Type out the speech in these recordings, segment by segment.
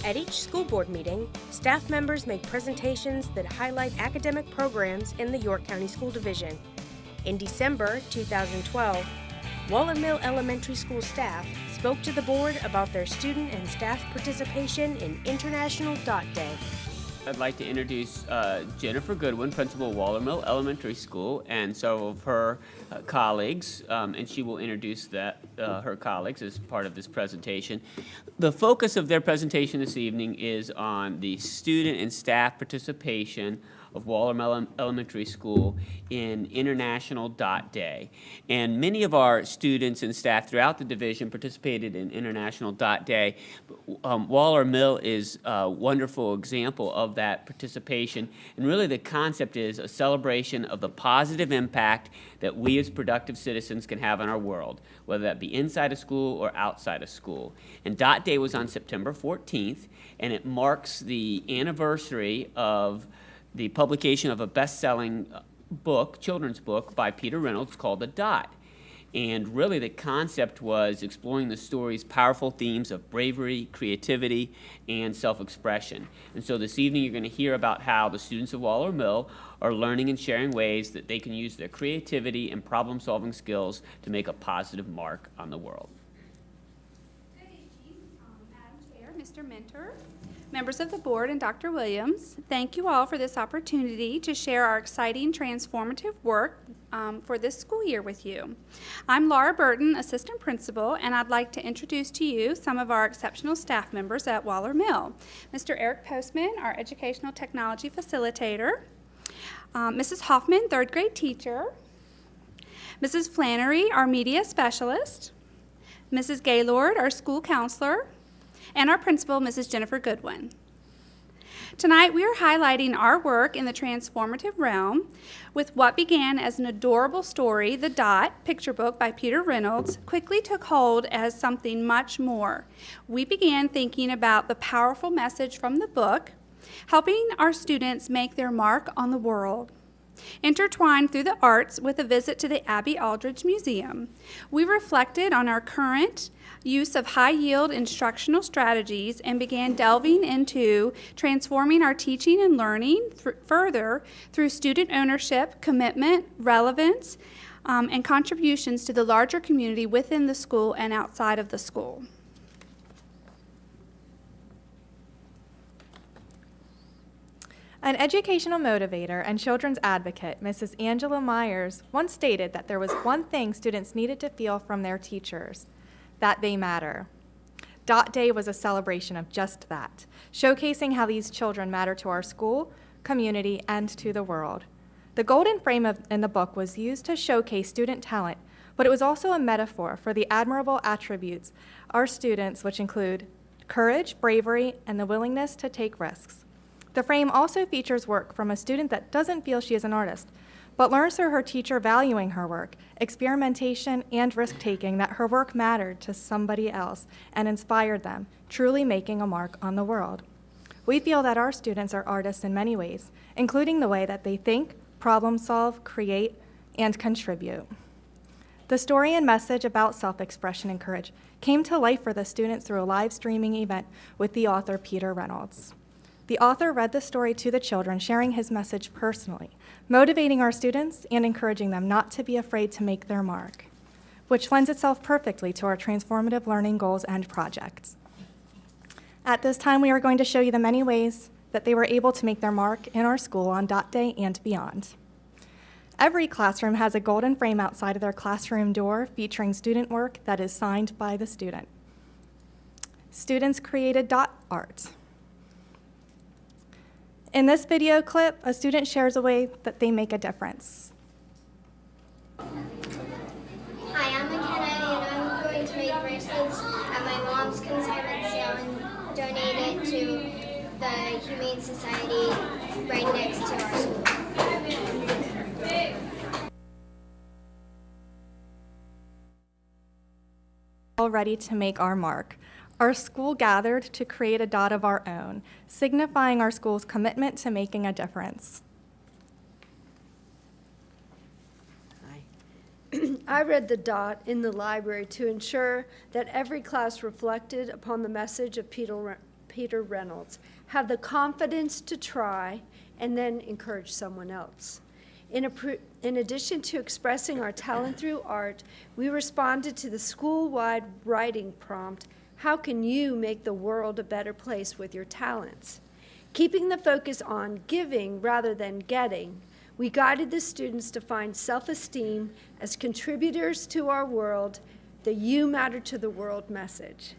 At each school board meeting, staff members make presentations that highlight academic programs in the York County School Division. In December 2012, Waller Mill Elementary School staff spoke to the board about their student and staff participation in International Dot Day. I'd like to introduce Jennifer Goodwin, principal of Waller Mill Elementary School, and several of her colleagues, and she will introduce her colleagues as part of this presentation. The focus of their presentation this evening is on the student and staff participation of Waller Mill Elementary School in International Dot Day. And many of our students and staff throughout the division participated in International Dot Day. Waller Mill is a wonderful example of that participation. And really the concept is a celebration of the positive impact that we as productive citizens can have on our world, whether that be inside a school or outside a school. And Dot Day was on September 14th, and it marks the anniversary of the publication of a best-selling book, children's book, by Peter Reynolds called The Dot. And really the concept was exploring the story's powerful themes of bravery, creativity, and self-expression. And so this evening you're going to hear about how the students of Waller Mill are learning and sharing ways that they can use their creativity and problem-solving skills to make a positive mark on the world. Good evening, Madam Chair, Mr. Mentor, members of the board, and Dr. Williams. Thank you all for this opportunity to share our exciting, transformative work for this school year with you. I'm Laura Burton, assistant principal, and I'd like to introduce to you some of our exceptional staff members at Waller Mill. Mr. Eric Postman, our educational technology facilitator. Mrs. Hoffman, third grade teacher. Mrs. Flannery, our media specialist. Mrs. Gaylord, our school counselor. And our principal, Mrs. Jennifer Goodwin. Tonight, we are highlighting our work in the transformative realm with what began as an adorable story, The Dot, picture book by Peter Reynolds, quickly took hold as something much more. We began thinking about the powerful message from the book, helping our students make their mark on the world. Intertwined through the arts with a visit to the Abby Aldrich Museum, we reflected on our current use of high-yield instructional strategies and began delving into transforming our teaching and learning further through student ownership, commitment, relevance, and contributions to the larger community within the school and outside of the school. An educational motivator and children's advocate, Mrs. Angela Myers, once stated that there was one thing students needed to feel from their teachers, that they matter. Dot Day was a celebration of just that, showcasing how these children matter to our school, community, and to the world. The golden frame in the book was used to showcase student talent, but it was also a metaphor for the admirable attributes our students, which include courage, bravery, and the willingness to take risks. The frame also features work from a student that doesn't feel she is an artist, but learns through her teacher valuing her work, experimentation, and risk-taking that her work mattered to somebody else and inspired them, truly making a mark on the world. We feel that our students are artists in many ways, including the way that they think, problem solve, create, and contribute. The story and message about self-expression and courage came to life for the students through a live streaming event with the author Peter Reynolds. The author read the story to the children, sharing his message personally, motivating our students and encouraging them not to be afraid to make their mark, which lends itself perfectly to our transformative learning goals and projects. At this time, we are going to show you the many ways that they were able to make their mark in our school on Dot Day and beyond. Every classroom has a golden frame outside of their classroom door featuring student work that is signed by the student. Students created dot art. In this video clip, a student shares a way that they make a difference. Hi, I'm McKenna, and I'm going to make bracelets at my mom's consignment sale and donate it to the Humane Society right next to our school. All ready to make our mark. Our school gathered to create a dot of our own, signifying our school's commitment to making a difference. I read The Dot in the library to ensure that every class reflected upon the message of Peter Peter Reynolds. Have the confidence to try and then encourage someone else. In addition to expressing our talent through art, we responded to the school-wide writing prompt, how can you make the world a better place with your talents? Keeping the focus on giving rather than getting, we guided the students to find self-esteem as contributors to our world, the You Matter to the World message.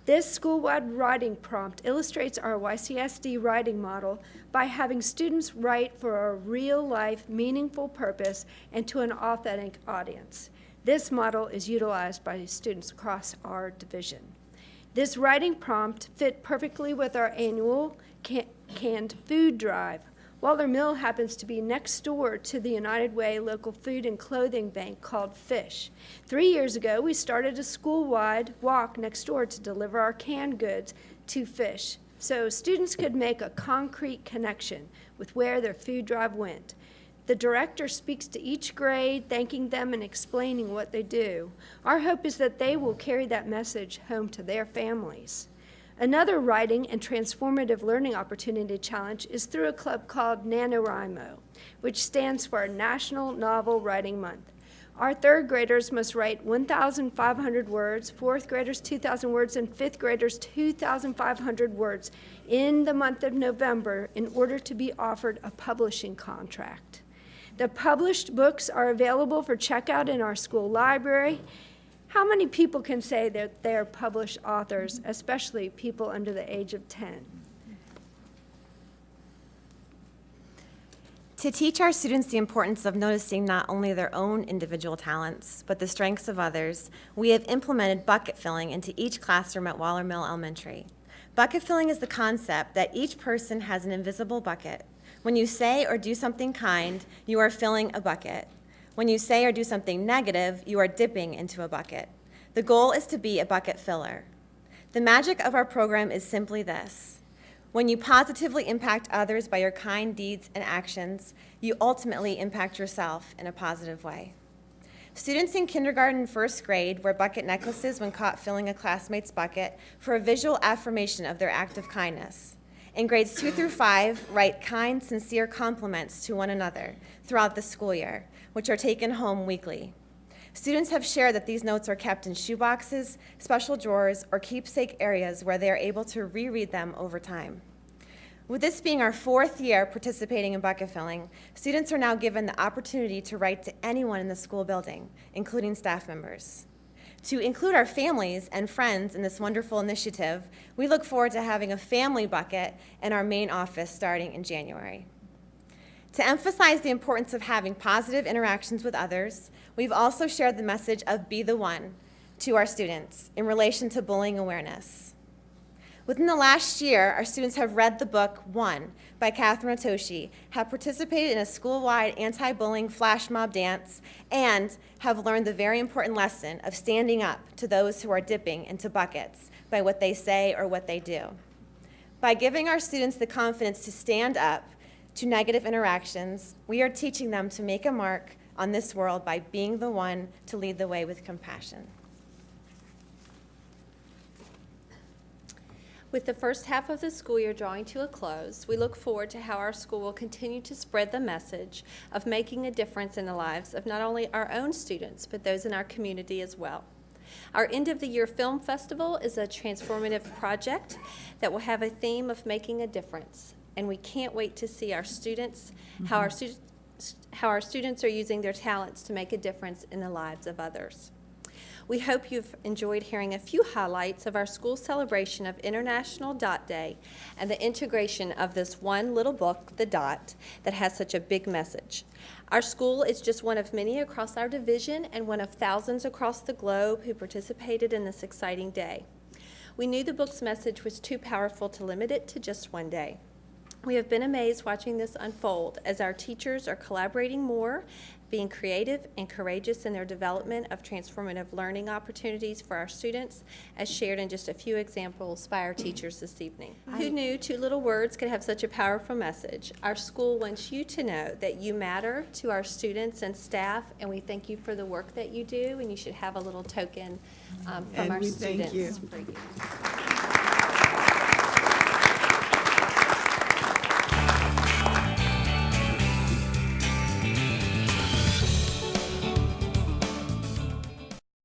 This school-wide writing prompt illustrates our YCSD writing model by having students write for a real-life, meaningful purpose and to an authentic audience. This model is utilized by students across our division. This writing prompt fit perfectly with our annual canned food drive. Waller Mill happens to be next door to the United Way local food and clothing bank called Fish. 3 years ago, we started a school-wide walk next door to deliver our canned goods to Fish, so students could make a concrete connection with where their food drive went. The director speaks to each grade, thanking them and explaining what they do. Our hope is that they will carry that message home to their families. Another writing and transformative learning opportunity challenge is through a club called NaNoWriMo, which stands for National Novel Writing Month. Our third graders must write 1,500 words, fourth graders 2,000 words, and fifth graders 2,500 words in the month of November in order to be offered a publishing contract. The published books are available for checkout in our school library. How many people can say that they're published authors, especially people under the age of 10? To teach our students the importance of noticing not only their own individual talents, but the strengths of others, we have implemented bucket filling into each classroom at Waller Mill Elementary. Bucket filling is the concept that each person has an invisible bucket. When you say or do something kind, you are filling a bucket. When you say or do something negative, you are dipping into a bucket. The goal is to be a bucket filler. The magic of our program is simply this. When you positively impact others by your kind deeds and actions, you ultimately impact yourself in a positive way. Students in kindergarten and first grade wear bucket necklaces when caught filling a classmate's bucket for a visual affirmation of their act of kindness. In grades 2 through 5, write kind, sincere compliments to one another throughout the school year, which are taken home weekly. Students have shared that these notes are kept in shoeboxes, special drawers, or keepsake areas where they are able to reread them over time. With this being our 4th year participating in bucket filling, students are now given the opportunity to write to anyone in the school building, including staff members. To include our families and friends in this wonderful initiative, we look forward to having a family bucket in our main office starting in January. To emphasize the importance of having positive interactions with others, we've also shared the message of Be the One to our students in relation to bullying awareness. Within the last year, our students have read the book One by Catherine Otoshi, have participated in a school-wide anti-bullying flash mob dance, and have learned the very important lesson of standing up to those who are dipping into buckets by what they say or what they do. By giving our students the confidence to stand up to negative interactions, we are teaching them to make a mark on this world by being the one to lead the way with compassion. With the first half of the school year drawing to a close, we look forward to how our school will continue to spread the message of making a difference in the lives of not only our own students, but those in our community as well. Our end-of-the-year film festival is a transformative project that will have a theme of making a difference, and we can't wait to see our students, how our students are using their talents to make a difference in the lives of others. We hope you've enjoyed hearing a few highlights of our school celebration of International Dot Day and the integration of this one little book, The Dot, that has such a big message. Our school is just one of many across our division and one of thousands across the globe who participated in this exciting day. We knew the book's message was too powerful to limit it to just one day. We have been amazed watching this unfold as our teachers are collaborating more, being creative and courageous in their development of transformative learning opportunities for our students, as shared in just a few examples by our teachers this evening. Who knew 2 little words could have such a powerful message? Our school wants you to know that you matter to our students and staff, and we thank you for the work that you do, and you should have a little token from And our we thank students you. for you.